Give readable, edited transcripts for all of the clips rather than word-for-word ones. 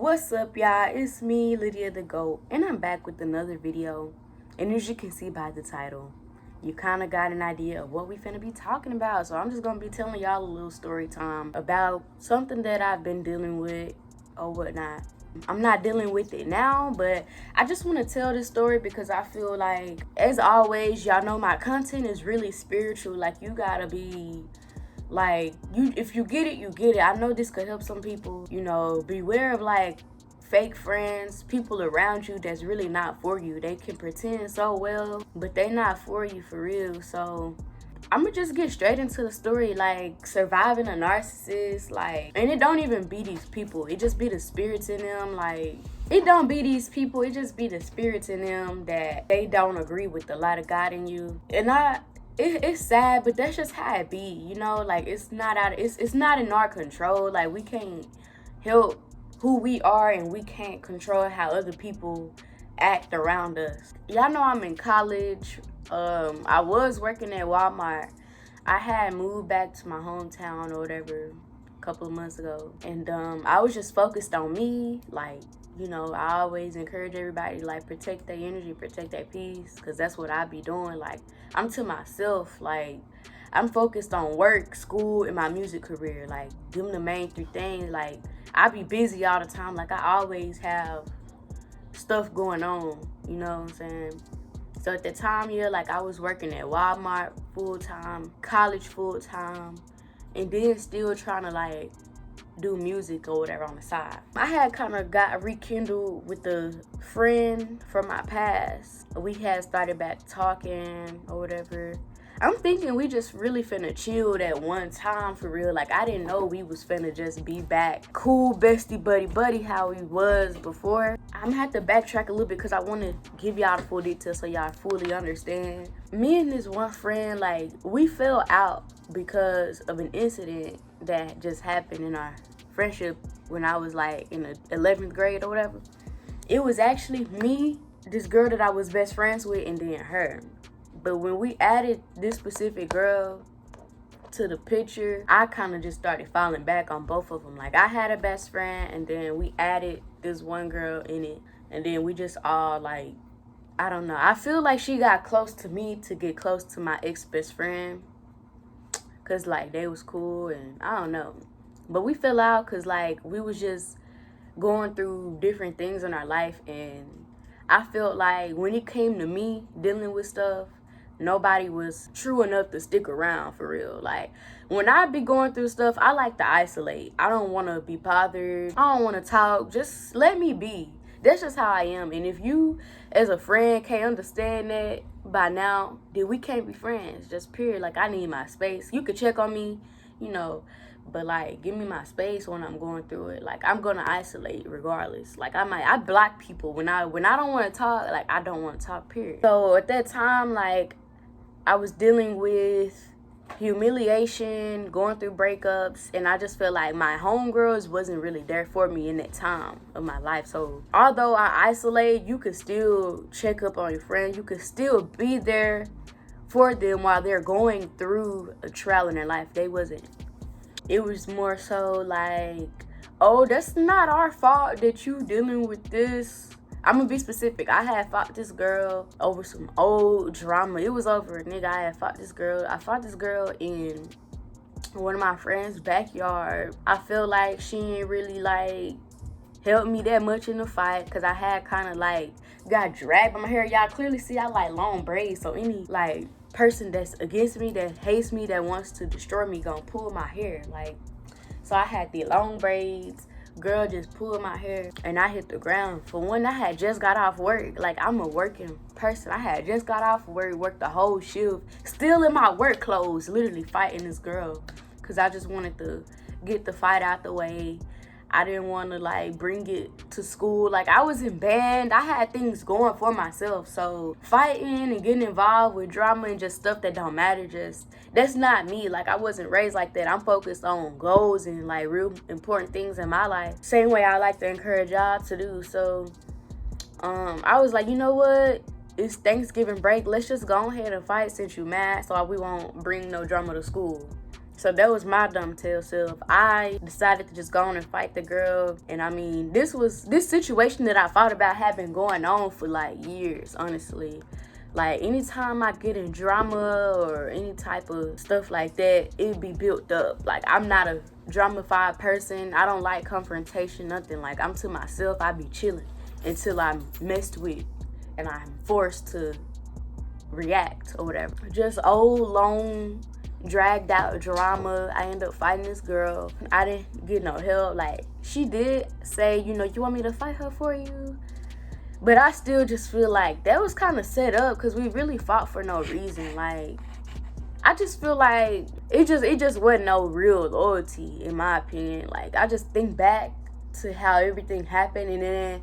What's up, y'all? It's me, Lydia the GOAT, and I'm back with another video. And as you can see by the title, you kind of got an idea of what we finna be talking about. So I'm just gonna be telling y'all a little story time about something that I've been dealing with or whatnot. I'm not dealing with it now, but I just want to tell this story because I feel like, as always, y'all know my content is really spiritual. Like, you gotta be like, if you get it, you get it. I know this could help some people. Beware of like fake friends, people around you that's really not for you. They can pretend so well, but they not for you for real. So I'm gonna just get straight into the story, like surviving a narcissist, like, and it don't even be these people, it just be the spirits in them. Like, it don't be these people, it just be the spirits in them that they don't agree with the light of God in you. And it's sad, but that's just how it be, like, it's not in our control. Like, we can't help who we are, and we can't control how other people act around us. Y'all know I'm in college. I was working at Walmart. I had moved back to my hometown or whatever a couple of months ago, and I was just focused on me. Like, I always encourage everybody, like, protect their energy, protect their peace, because that's what I be doing. Like, I'm to myself. Like, I'm focused on work, school, and my music career. Like, them the main three things. Like, I be busy all the time. Like, I always have stuff going on, you know what I'm saying? So at the time, like, I was working at Walmart full-time, college full-time, and then still trying to, like, do music or whatever on the side. I had kind of got rekindled with a friend from my past. We had started back talking or whatever. I'm thinking we just really finna chill at one time for real. Like, I didn't know we was finna just be back cool, bestie, buddy how we was before. I'm gonna have to backtrack a little bit because I want to give y'all the full details so y'all fully understand. Me and this one friend, like, we fell out because of an incident that just happened in our friendship when I was like in the 11th grade or whatever. It was actually me, this girl that I was best friends with, and then her. But when we added this specific girl to the picture, I kind of just started falling back on both of them. Like, I had a best friend, and then we added this one girl in it, and then we just all, like, I don't know. I feel like she got close to me to get close to my ex-best friend, because, like, they was cool, and I don't know. But we fell out because, like, we was just going through different things in our life, and I felt like when it came to me dealing with stuff, nobody was true enough to stick around for real. Like, when I be going through stuff, I like to isolate. I don't want to be bothered. I don't want to talk. Just let me be. That's just how I am. And if you, as a friend, can't understand that by now, then we can't be friends. Just period. Like, I need my space. You could check on me, but, like, give me my space when I'm going through it. Like, I'm gonna isolate regardless. Like, I block people when I don't want to talk. Like, I don't want to talk, period. So at that time, like, I was dealing with humiliation, going through breakups, and I just feel like my homegirls wasn't really there for me in that time of my life. So although I isolate, you could still check up on your friend. You could still be there for them while they're going through a trial in their life. They wasn't. It was more so like, oh, that's not our fault that you dealing with this. I'm gonna be specific. I had fought this girl over some old drama. It was over a nigga. I fought this girl in one of my friends' backyard. I feel like she ain't really, like, helped me that much in the fight because I had kind of, like, got dragged by my hair. Y'all clearly see I like long braids. So any, like, person that's against me, that hates me, that wants to destroy me, gonna pull my hair. Like, so I had the long braids. Girl just pulled my hair and I hit the ground. For one, I had just got off work. Like, I'm a working person. I had just got off work, worked the whole shift, still in my work clothes, literally fighting this girl because I just wanted to get the fight out the way. I didn't want to, like, bring it to school. Like, I was in band. I had things going for myself. So fighting and getting involved with drama and just stuff that don't matter, that's not me. Like, I wasn't raised like that. I'm focused on goals and, like, real important things in my life. Same way I like to encourage y'all to do. So I was like, you know what? It's Thanksgiving break. Let's just go ahead and fight since you mad, so we won't bring no drama to school. So that was my dumb tail self. I decided to just go on and fight the girl. And I mean, this situation that I thought about had been going on for like years, honestly. Like anytime I get in drama or any type of stuff like that, it'd be built up. Like I'm not a drama-fied person. I don't like confrontation, nothing. Like I'm to myself, I be chilling until I'm messed with and I'm forced to react or whatever. Just old, long, dragged out drama. I ended up fighting this girl. I didn't get no help. Like she did say, you know, you want me to fight her for you? But I still just feel like that was kind of set up because we really fought for no reason. Like I just feel like it just wasn't no real loyalty in my opinion. Like I just think back to how everything happened, and then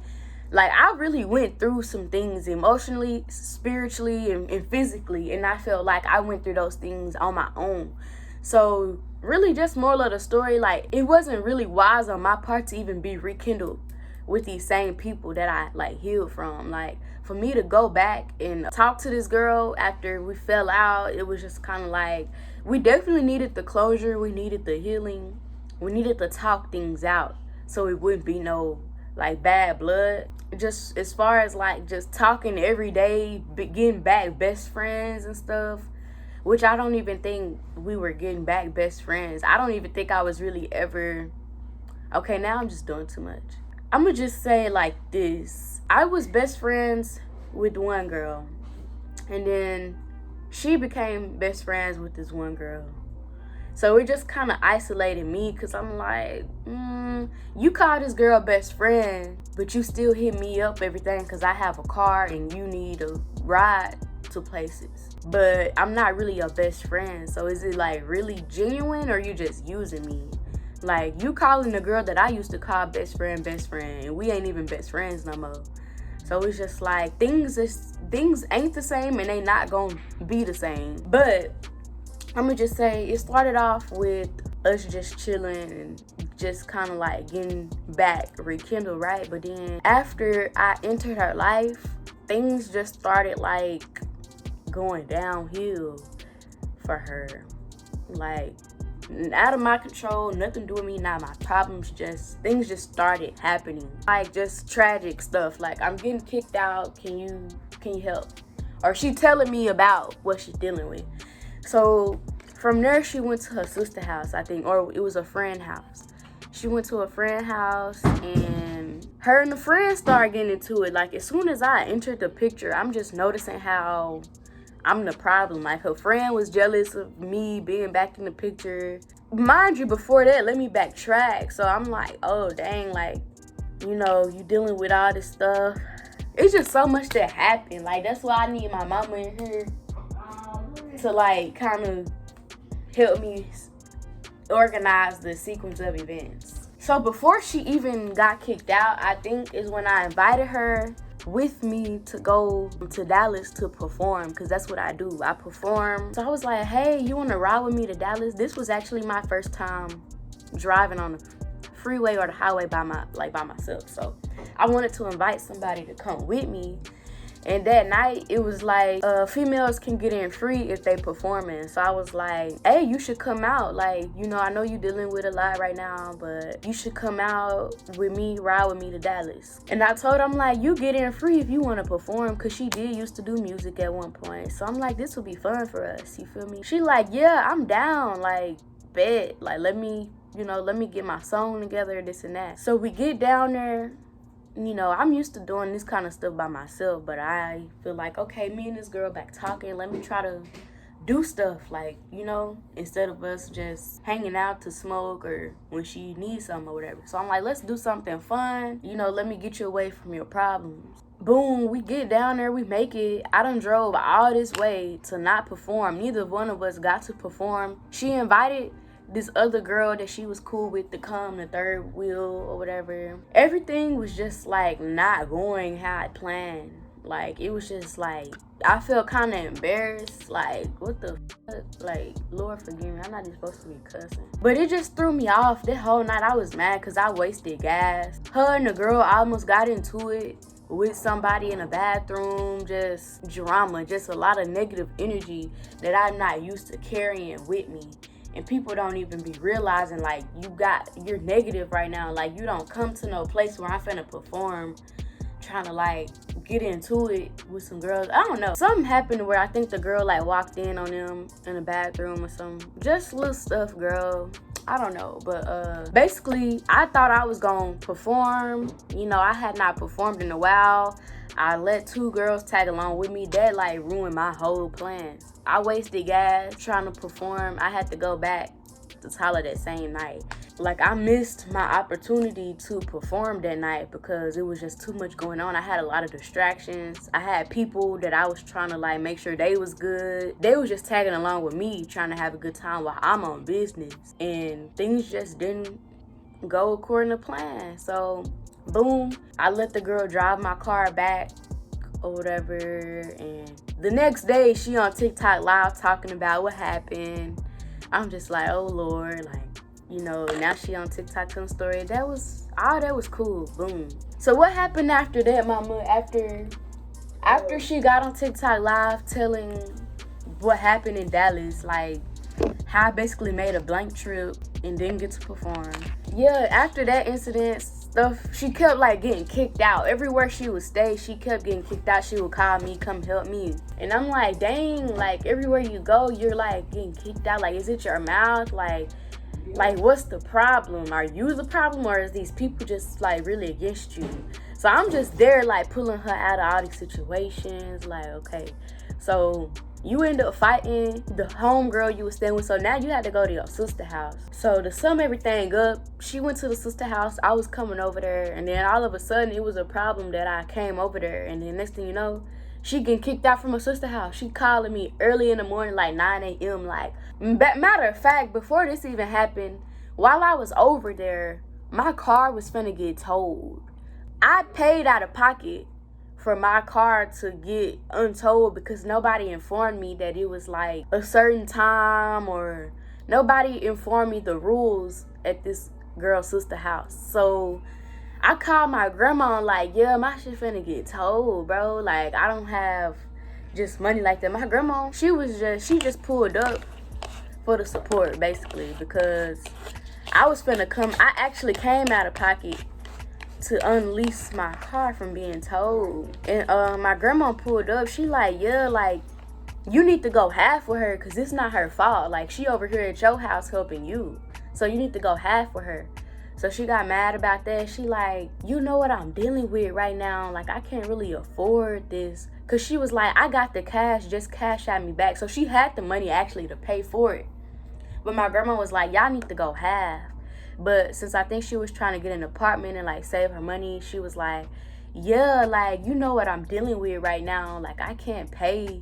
like I really went through some things emotionally, spiritually, and physically, and I felt like I went through those things on my own. So really just moral of the story, like it wasn't really wise on my part to even be rekindled with these same people that I like healed from. Like for me to go back and talk to this girl after we fell out, it was just kind of like we definitely needed the closure, we needed the healing, we needed to talk things out so it wouldn't be no like bad blood. Just as far as like just talking every day, getting back best friends and stuff, which I don't even think we were getting back best friends. I don't even think I was really ever, okay, now I'm just doing too much. I'm gonna just say like this. I was best friends with one girl, and then she became best friends with this one girl. So it just kind of isolated me because I'm like, you call this girl best friend, but you still hit me up everything because I have a car and you need a ride to places. But I'm not really your best friend. So is it like really genuine or you just using me? Like you calling the girl that I used to call best friend, and we ain't even best friends no more. So it's just like things ain't the same and they not gonna be the same. But I'm gonna just say it started off with us just chilling and just kind of like getting back rekindled, right? But then after I entered her life, things just started like going downhill for her. Like out of my control, nothing to do with me, not my problems, just things just started happening. Like just tragic stuff. Like I'm getting kicked out, can you help? Or she telling me about what she's dealing with. So from there, she went to her sister's house, I think, or it was a friend's house. She went to a friend's house and her and the friend started getting into it. Like as soon as I entered the picture, I'm just noticing how I'm the problem. Like her friend was jealous of me being back in the picture. Mind you, before that, let me backtrack. So I'm like, oh dang, like, you know, you dealing with all this stuff. It's just so much that happened. Like that's why I need my mama in here to like kind of help me organize the sequence of events. So before she even got kicked out, I think is when I invited her with me to go to Dallas to perform, because that's what I do. I perform. So I was like, hey, you want to ride with me to Dallas? This was actually my first time driving on the freeway or the highway by myself. So I wanted to invite somebody to come with me. And that night, it was like, females can get in free if they performing. So I was like, hey, you should come out. Like, you know, I know you dealing with a lot right now, but you should come out with me, ride with me to Dallas. And I told her, I'm like, you get in free if you want to perform, because she did used to do music at one point. So I'm like, this will be fun for us. You feel me? She like, yeah, I'm down. Like, bet. Like, let me get my song together, this and that. So we get down there. You know, I'm used to doing this kind of stuff by myself, but I feel like, okay, me and this girl back talking, let me try to do stuff, like, you know, instead of us just hanging out to smoke or when she needs something or whatever. So I'm like, let's do something fun, you know, let me get you away from your problems. Boom, we get down there, we make it. I done drove all this way to not perform. Neither one of us got to perform. She invited this other girl that she was cool with to come, the third wheel or whatever. Everything was just like not going how I planned. Like it was just like I felt kind of embarrassed. Like what the fuck? Like Lord forgive me, I'm not even supposed to be cussing. But it just threw me off. That whole night I was mad because I wasted gas. Her and the girl almost got into it with somebody in a bathroom. Just drama, just a lot of negative energy that I'm not used to carrying with me. And people don't even be realizing, like, you're negative right now. Like, you don't come to no place where I'm finna perform, trying to, like, get into it with some girls. I don't know. Something happened where I think the girl, like, walked in on them in the bathroom or something. Just little stuff, girl. I don't know. But basically, I thought I was gonna perform. You know, I had not performed in a while. I let 2 girls tag along with me. That, like, ruined my whole plans. I wasted gas trying to perform. I had to go back to Tyler that same night. Like, I missed my opportunity to perform that night because it was just too much going on. I had a lot of distractions. I had people that I was trying to, like, make sure they was good. They was just tagging along with me, trying to have a good time while I'm on business. And things just didn't go according to plan. So, boom, I let the girl drive my car back or whatever. And the next day, she on TikTok live talking about what happened. I'm just like, oh, Lord, like, you know, now she on TikTok telling story. That was cool. Boom. So what happened after that, mama? After she got on TikTok live telling what happened in Dallas, like how I basically made a blank trip and didn't get to perform. Yeah, after that incident, she kept like getting kicked out. Everywhere she would stay, she kept getting kicked out. She would call me, come help me. And I'm like, dang, like everywhere you go, you're like getting kicked out. Like, is it your mouth? Like what's the problem? Are you the problem, or is these people just like really against you? So I'm just there like pulling her out of all these situations. Like, okay, so you end up fighting the homegirl you was staying with, so now you had to go to your sister's house. So to sum everything up, she went to the sister house. I was coming over there, and then all of a sudden it was a problem that I came over there, and then next thing you know, she getting kicked out from her sister's house. She calling me early in the morning, like 9 a.m. Like, matter of fact, before this even happened, while I was over there, my car was finna get towed. I paid out of pocket for my car to get untold because nobody informed me that it was like a certain time, or nobody informed me the rules at this girl's sister house. So I called my grandma like, yeah, my shit finna get towed, bro. Like, I don't have just money like that. My grandma, she just pulled up for the support, basically, because I was finna come. I actually came out of pocket to unleash my car from being towed. And my grandma pulled up. She like, yeah, like, you need to go half with her because it's not her fault. Like, she over here at your house helping you, so you need to go half with her. So she got mad about that. She like, you know what I'm dealing with right now? Like, I can't really afford this. Because she was like, I got the cash, just cash at me back. So she had the money actually to pay for it. But my grandma was like, y'all need to go half. But since I think she was trying to get an apartment and like save her money, she was like, yeah, like, you know what I'm dealing with right now? Like, I can't pay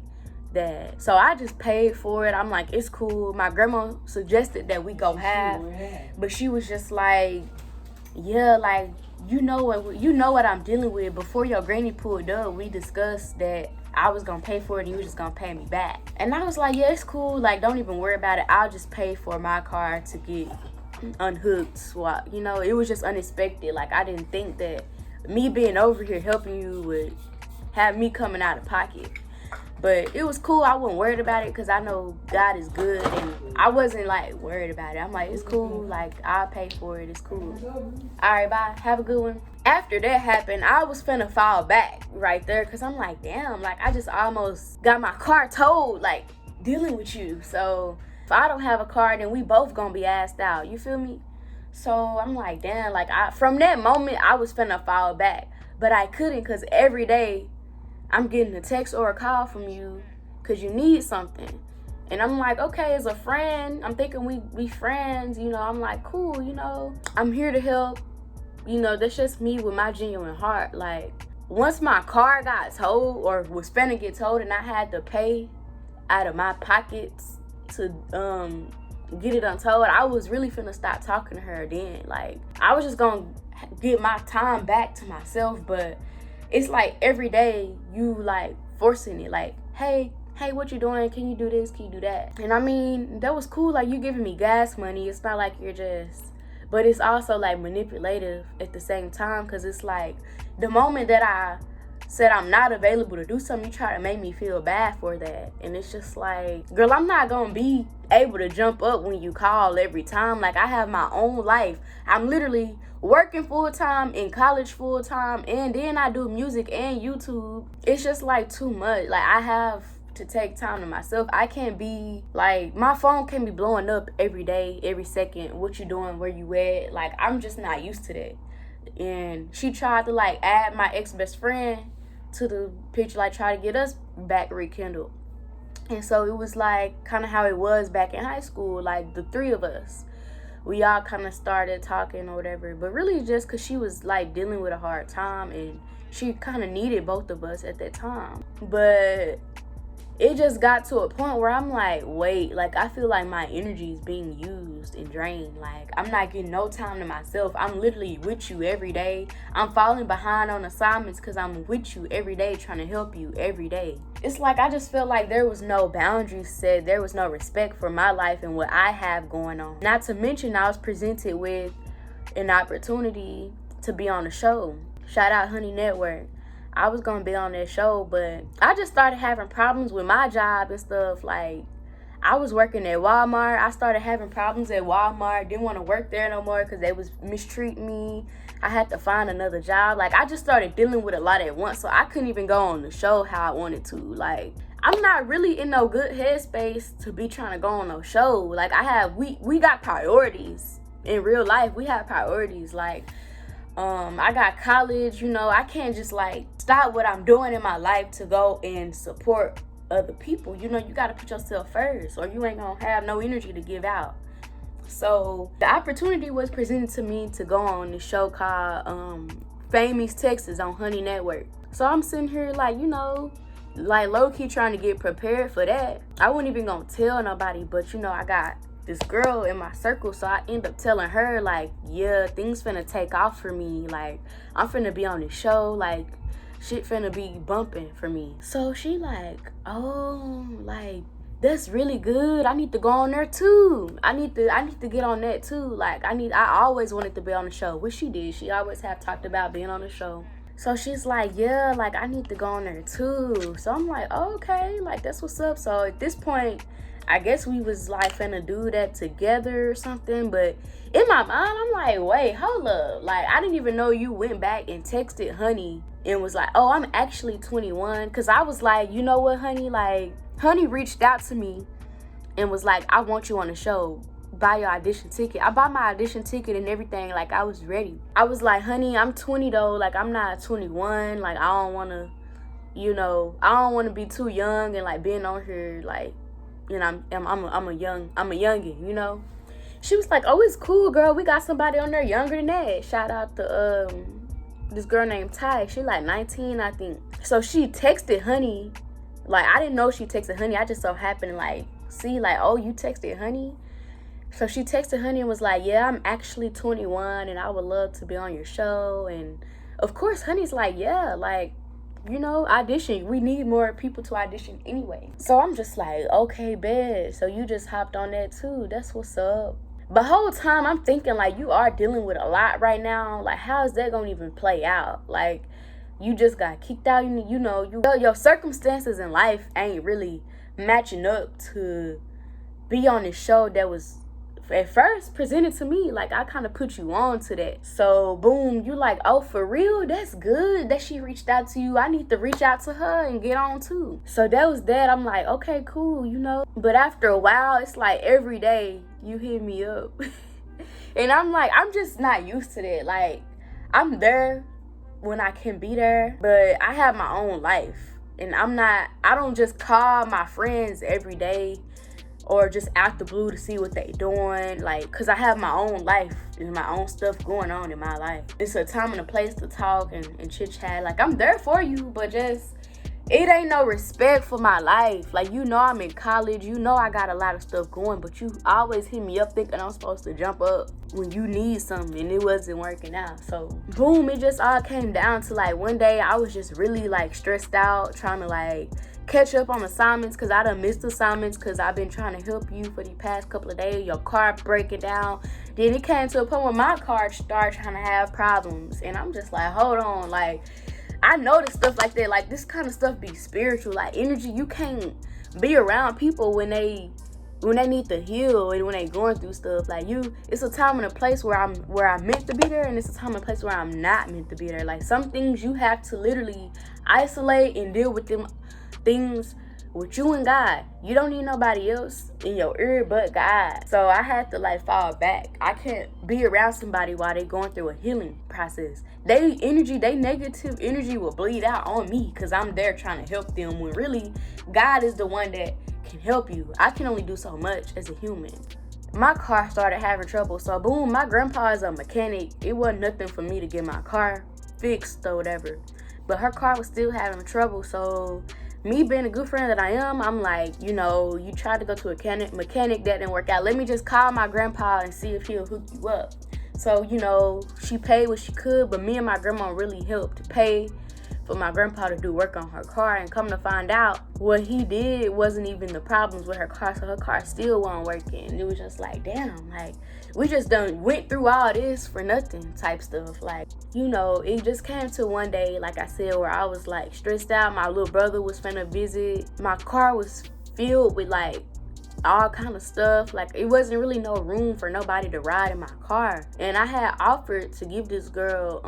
that. So I just paid for it. I'm like, it's cool. My grandma suggested that we go half, but she was just like, yeah, like, you know what I'm dealing with. Before your granny pulled up, we discussed that I was gonna pay for it and you were just gonna pay me back. And I was like, yeah, it's cool. Like, don't even worry about it. I'll just pay for my car to get unhooked. Swap. You know, it was just unexpected. Like, I didn't think that me being over here helping you would have me coming out of pocket. But it was cool. I wasn't worried about it because I know God is good, and I wasn't like worried about it. I'm like, it's cool. Like, I'll pay for it. It's cool. All right, bye. Have a good one. After that happened, I was finna fall back right there because I'm like, damn, like, I just almost got my car towed, like, dealing with you. So if I don't have a car, then we both gonna be asked out. You feel me? So I'm like, damn, like, from that moment, I was finna fall back. But I couldn't because every day I'm getting a text or a call from you because you need something. And I'm like, okay, as a friend, I'm thinking we friends, you know. I'm like, cool, you know. I'm here to help. You know, that's just me with my genuine heart. Like, once my car got towed or was finna get towed and I had to pay out of my pockets to get it untold, I was really finna stop talking to her then. Like, I was just gonna get my time back to myself, but it's like every day you like forcing it, like, hey, what you doing? Can you do this? Can you do that? And I mean, that was cool. Like, you giving me gas money. It's not like you're just, but it's also like manipulative at the same time, because it's like the moment that I said I'm not available to do something, you try to make me feel bad for that. And it's just like, girl, I'm not gonna be able to jump up when you call every time. Like, I have my own life. I'm literally working full-time, in college full-time, and then I do music and YouTube. It's just like too much. Like, I have to take time to myself. I can't be like, my phone can be blowing up every day, every second. What you doing? Where you at? Like, I'm just not used to that. And she tried to like add my ex-best friend to the picture, like try to get us back rekindled. And so it was like kind of how it was back in high school, like the three of us, we all kind of started talking or whatever. But really just because she was like dealing with a hard time, and she kind of needed both of us at that time. But it just got to a point where I'm like, wait, like, I feel like my energy is being used and drained. Like, I'm not getting no time to myself. I'm literally with you every day. I'm falling behind on assignments because I'm with you every day, trying to help you every day. It's like, I just felt like there was no boundaries set. There was no respect for my life and what I have going on. Not to mention, I was presented with an opportunity to be on the show. Shout out Honey Network. I was gonna be on that show, but I just started having problems with my job and stuff. Like, I was working at Walmart. I started having problems at Walmart. Didn't want to work there no more because they was mistreating me. I had to find another job. Like, I just started dealing with a lot at once, so I couldn't even go on the show how I wanted to. Like, I'm not really in no good headspace to be trying to go on no show. Like, we got priorities in real life. We have priorities. Like, I got college, you know. I can't just like stop what I'm doing in my life to go and support other people. You know, you got to put yourself first, or you ain't gonna have no energy to give out. So the opportunity was presented to me to go on this show called Famous Texas on Honey Network. So I'm sitting here like, you know, like low-key trying to get prepared for that. I wasn't even gonna tell nobody, but you know, I got this girl in my circle, so I end up telling her like, yeah, things finna take off for me. Like, I'm finna be on this show. Like, shit finna be bumping for me. So she like, oh, like, that's really good. I need to go on there too. I need to get on that too. Like, I always wanted to be on the show, which she did. She always have talked about being on the show. So she's like, yeah, like, I need to go on there too. So I'm like, oh, okay, like, that's what's up. So at this point, I guess we was like finna do that together or something. But in my mind, I'm like, wait, hold up. Like, I didn't even know you went back and texted Honey and was like, oh, I'm actually 21. Because I was like, you know what, Honey? Like, Honey reached out to me and was like, I want you on the show. Buy your audition ticket. I bought my audition ticket and everything. Like, I was ready. I was like, Honey, I'm 20 though. Like, I'm not 21. Like, I don't want to, you know, I don't want to be too young and like being on here like, you know, I'm a youngin', you know. She was like, oh, it's cool, girl. We got somebody on there younger than that. Shout out to this girl named Ty. She like 19, I think. So she texted Honey. Like, I didn't know she texted Honey. I just so happened to like see like, oh, you texted Honey. So she texted Honey and was like, yeah, I'm actually 21 and I would love to be on your show. And of course, Honey's like, yeah, like, you know, audition. We need more people to audition anyway. So I'm just like, okay, bet. So you just hopped on that too. That's what's up. But whole time I'm thinking like, you are dealing with a lot right now. Like, how is that gonna even play out? Like, you just got kicked out. You know, your circumstances in life ain't really matching up to be on this show that was at first presented to me. Like, I kind of put you on to that. So boom, you like, oh, for real? That's good that she reached out to you. I need to reach out to her and get on too. So that was that. I'm like, okay, cool, you know. But after a while, it's like every day you hit me up. And I'm like, I'm just not used to that. Like, I'm there when I can be there, but I have my own life. And I don't just call my friends every day or just out the blue to see what they doing, like, because I have my own life and my own stuff going on in my life. It's a time and a place to talk and chit-chat. Like, I'm there for you, but just, it ain't no respect for my life. Like, you know I'm in college. You know I got a lot of stuff going, but you always hit me up thinking I'm supposed to jump up when you need something, and it wasn't working out. So, boom, it just all came down to, like, one day I was just really, like, stressed out, trying to, like, catch up on assignments because I done missed assignments because I've been trying to help you for the past couple of days. Your car breaking down. Then it came to a point where my car started trying to have problems. And I'm just like, hold on. Like, I notice stuff like that. Like, this kind of stuff be spiritual. Like, energy, you can't be around people when they need to heal and when they going through stuff. Like, it's a time and a place where I'm meant to be there, and it's a time and a place where I'm not meant to be there. Like, some things you have to literally isolate and deal with them things with you and God. You don't need nobody else in your ear but God. So I had to like fall back. I can't be around somebody while they going through a healing process. They negative energy will bleed out on me because I'm there trying to help them, when really God is the one that can help you. I can only do so much as a human. My car started having trouble, so boom, my grandpa is a mechanic. It wasn't nothing for me to get my car fixed or whatever, but her car was still having trouble. So me being a good friend that I am, I'm like, you tried to go to a mechanic, that didn't work out. Let me just call my grandpa and see if he'll hook you up. So, she paid what she could, but me and my grandma really helped pay for my grandpa to do work on her car. And come to find out, what he did wasn't even the problems with her car, so her car still wasn't working. It was just like, damn, like, we just done went through all this for nothing type stuff. Like, it just came to one day, like I said, where I was like stressed out. My little brother was finna visit. My car was filled with like all kind of stuff. Like, it wasn't really no room for nobody to ride in my car. And I had offered to give this girl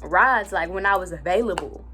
rides, like, when I'm available,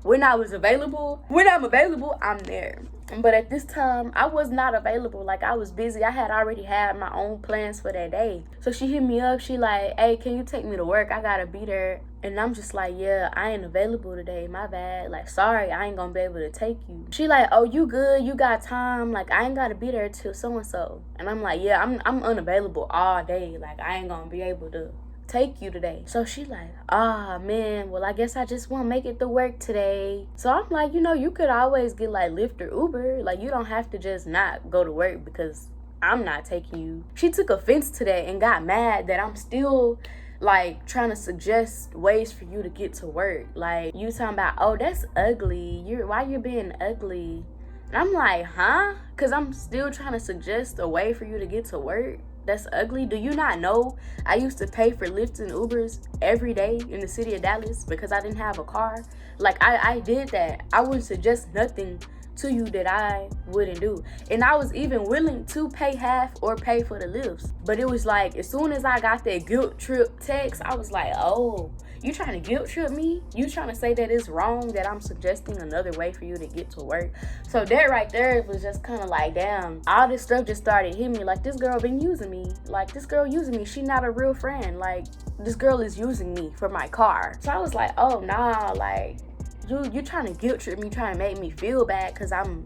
I'm there. But at this time, I was not available. Like, I was busy. I had already had my own plans for that day. So she hit me up. She like, hey, can you take me to work? I gotta be there. And I'm just like, yeah, I ain't available today. My bad. Like, sorry, I ain't gonna be able to take you. She like, oh, you good? You got time? Like, I ain't gotta be there till so-and-so. And I'm like, yeah, I'm unavailable all day. Like, I ain't gonna be able to take you today. So she like, man, well, I guess I just won't make it to work today. So I'm like, you could always get like Lyft or Uber. Like, you don't have to just not go to work because I'm not taking you. She took offense to that and got mad that I'm still like trying to suggest ways for you to get to work. Like, you talking about, oh, that's ugly, why you being ugly? And I'm like, huh? Because I'm still trying to suggest a way for you to get to work that's ugly? Do you not know I used to pay for Lyft and Ubers every day in the city of Dallas because I didn't have a car? Like, I did that. I wouldn't suggest nothing to you that I wouldn't do. And I was even willing to pay half or pay for the Lyfts. But it was like, as soon as I got that guilt trip text, I was like, oh, you trying to guilt trip me? You trying to say that it's wrong that I'm suggesting another way for you to get to work? So that right there was just kind of like, damn, all this stuff just started hitting me. Like, this girl been using me. Like, this girl using me. She not a real friend. Like, this girl is using me for my car. So I was like, oh, nah, like, you trying to guilt trip me, trying to make me feel bad because I'm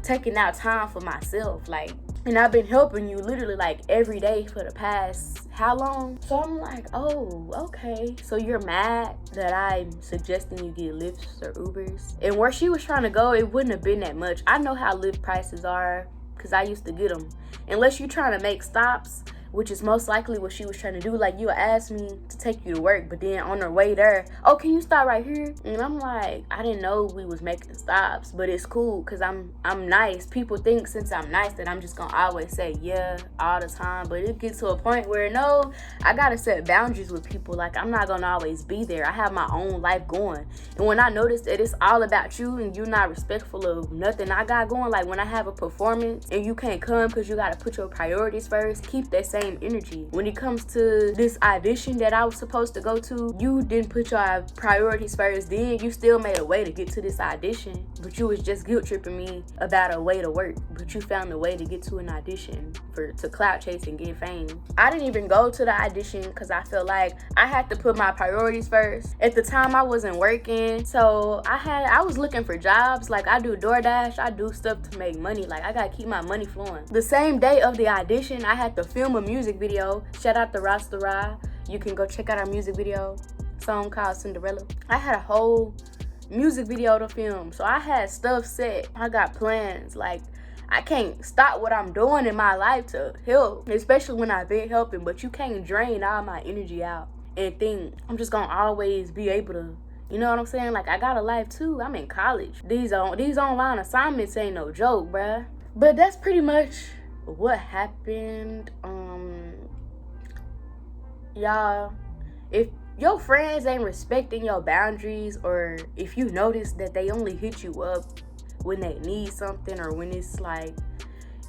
taking out time for myself. Like, and I've been helping you literally like every day for the past how long? So I'm like, oh, okay. So you're mad that I'm suggesting you get Lyfts or Ubers? And where she was trying to go, it wouldn't have been that much. I know how Lyft prices are because I used to get them. Unless you're trying to make stops, which is most likely what she was trying to do. Like, you asked me to take you to work, but then on her way there, oh, can you stop right here? And I'm like, I didn't know we was making stops, but it's cool because I'm nice. People think since I'm nice that I'm just gonna always say yeah all the time, but it gets to a point where no, I gotta set boundaries with people. Like, I'm not gonna always be there. I have my own life going, and when I notice that it's all about you and you're not respectful of nothing I got going, like when I have a performance and you can't come because you gotta put your priorities first, keep that same energy. When it comes to this audition that I was supposed to go to, you didn't put your priorities first. Then you still made a way to get to this audition, but you was just guilt tripping me about a way to work. But you found a way to get to an audition to clout chase and get fame. I didn't even go to the audition because I felt like I had to put my priorities first. At the time, I wasn't working, so I was looking for jobs. Like, I do DoorDash, I do stuff to make money. Like, I gotta keep my money flowing. The same day of the audition, I had to film a music video. Shout out to Rasta Ra. You can go check out our music video, song called Cinderella. I had a whole music video to film, so I had stuff set. I got plans. Like, I can't stop what I'm doing in my life to help, especially when I've been helping, but you can't drain all my energy out and think I'm just gonna always be able to, you know what I'm saying? Like, I got a life too. I'm in college. These online assignments ain't no joke, bruh. But that's pretty much what happened. Y'all, if your friends ain't respecting your boundaries, or if you notice that they only hit you up when they need something, or when it's like,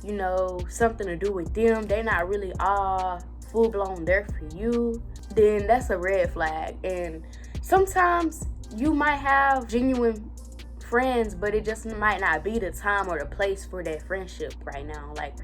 you know, something to do with them, they're not really all full-blown there for you, then that's a red flag. And sometimes you might have genuine friends, but it just might not be the time or the place for that friendship right now. Like,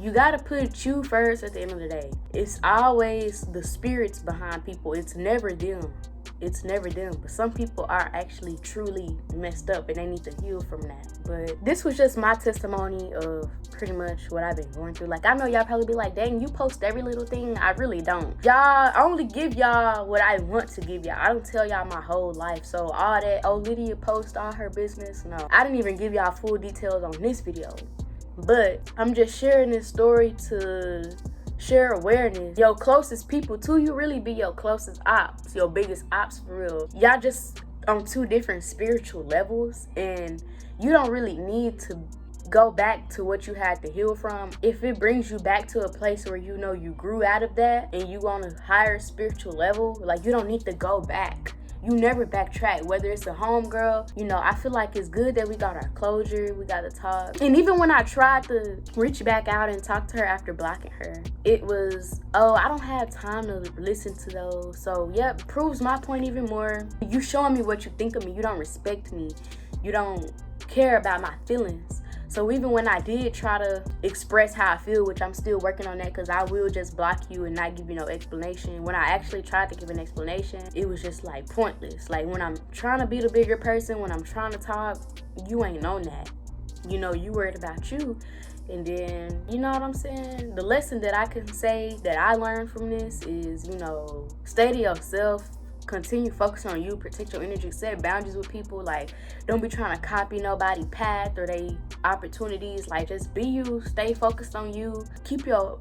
you gotta put you first at the end of the day. It's always the spirits behind people. It's never them. It's never them. But some people are actually truly messed up and they need to heal from that. But this was just my testimony of pretty much what I've been going through. Like, I know y'all probably be like, dang, you post every little thing. I really don't. I only give y'all what I want to give y'all. I don't tell y'all my whole life. So all that, oh, Lydia post all her business. No, I didn't even give y'all full details on this video. But I'm just sharing this story to share awareness. Your closest people too, you really be your closest ops, your biggest ops for real. Y'all just on two different spiritual levels, and you don't really need to go back to what you had to heal from. If it brings you back to a place where you know you grew out of that and you on a higher spiritual level, like, you don't need to go back. You never backtrack, whether it's a homegirl. You know, I feel like it's good that we got our closure, we got to talk. And even when I tried to reach back out and talk to her after blocking her, it was, oh, I don't have time to listen to those. So, yep, proves my point even more. You showing me what you think of me. You don't respect me. You don't care about my feelings. So even when I did try to express how I feel, which I'm still working on that, because I will just block you and not give you no explanation. When I actually tried to give an explanation, it was just like pointless. Like, when I'm trying to be the bigger person, when I'm trying to talk, you ain't on that. You know, you worried about you. And then, you know what I'm saying? The lesson that I can say that I learned from this is, you know, stay to yourself. Continue focusing on you, protect your energy, set boundaries with people. Like, don't be trying to copy nobody's path or they opportunities. Like, just be you, stay focused on you, keep your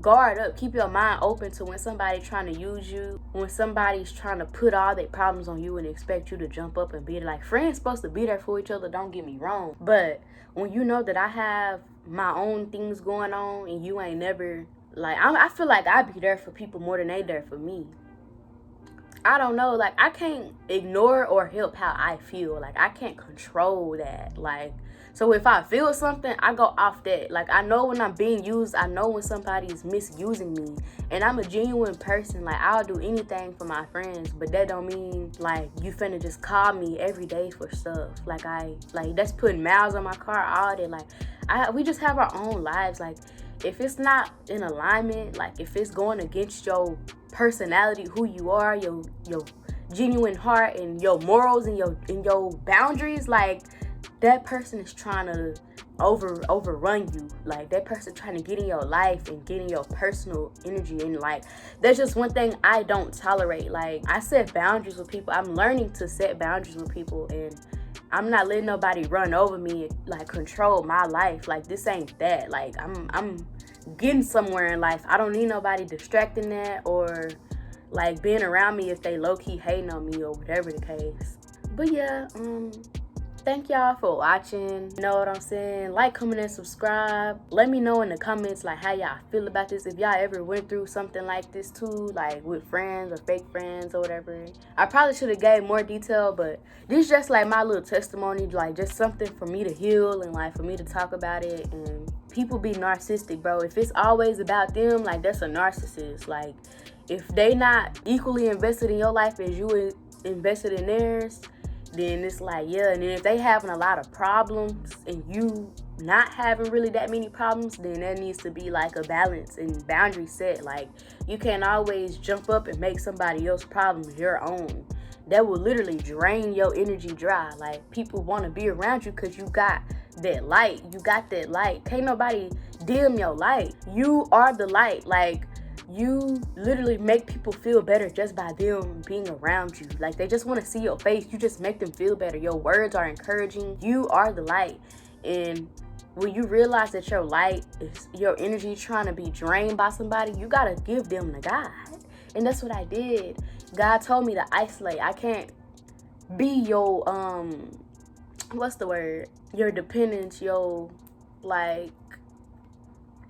guard up, keep your mind open to when somebody's trying to use you, when somebody's trying to put all their problems on you and expect you to jump up and be there. Like, friends supposed to be there for each other, don't get me wrong, but when you know that I have my own things going on and you ain't never, like, I feel like I be there for people more than they there for me. I don't know, like, I can't ignore or help how I feel. Like, I can't control that. Like, so if I feel something, I go off that. Like, I know when I'm being used. I know when somebody's misusing me. And I'm a genuine person. Like, I'll do anything for my friends. But that don't mean, like, you finna just call me every day for stuff. Like, that's putting miles on my car all day. Like, we just have our own lives. Like, if it's not in alignment, like, if it's going against your personality, who you are, your genuine heart and your morals and your boundaries, like, that person is trying to overrun you. Like, that person trying to get in your life and get in your personal energy. And, like, that's just one thing I don't tolerate. Like, I set boundaries with people. I'm learning to set boundaries with people, and I'm not letting nobody run over me, like, control my life. Like, this ain't that. Like, I'm getting somewhere in life. I don't need nobody distracting that or, like, being around me if they low-key hating on me or whatever the case. But yeah, thank y'all for watching. You know what I'm saying? Like, comment, and subscribe. Let me know in the comments, like, how y'all feel about this. If y'all ever went through something like this too, like with friends or fake friends or whatever. I probably should have gave more detail, but this is just like my little testimony, like, just something for me to heal and, like, for me to talk about it. And people be narcissistic, bro. If it's always about them, like, that's a narcissist. Like, if they not equally invested in your life as you invested in theirs, then it's like, yeah. And then if they having a lot of problems and you not having really that many problems, then there needs to be, like, a balance and boundary set. Like, you can't always jump up and make somebody else's problems your own. That will literally drain your energy dry. Like, people want to be around you because you got that light. You got that light. Can't nobody dim your light. You are the light. Like, you literally make people feel better just by them being around you. Like, they just want to see your face. You just make them feel better. Your words are encouraging. You are the light. And when you realize that your light is your energy trying to be drained by somebody, you got to give them to God. And that's what I did. God told me to isolate. I can't be your, what's the word? Your dependence, your, like,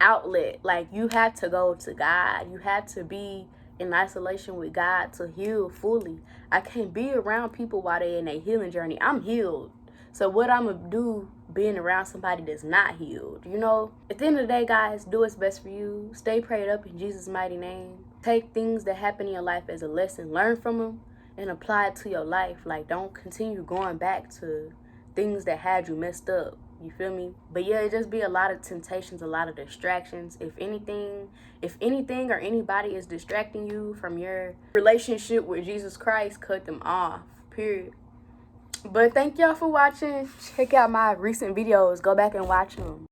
outlet. Like, you have to go to God. You have to be in isolation with God to heal fully. I can't be around people while they're in a healing journey. I'm healed. So what I'm going to do being around somebody that's not healed, you know? At the end of the day, guys, do what's best for you. Stay prayed up in Jesus' mighty name. Take things that happen in your life as a lesson. Learn from them and apply it to your life. Like, don't continue going back to things that had you messed up. You feel me? But yeah, it just be a lot of temptations, a lot of distractions. If anything or anybody is distracting you from your relationship with Jesus Christ, cut them off. Period. But thank y'all for watching. Check out my recent videos. Go back and watch them.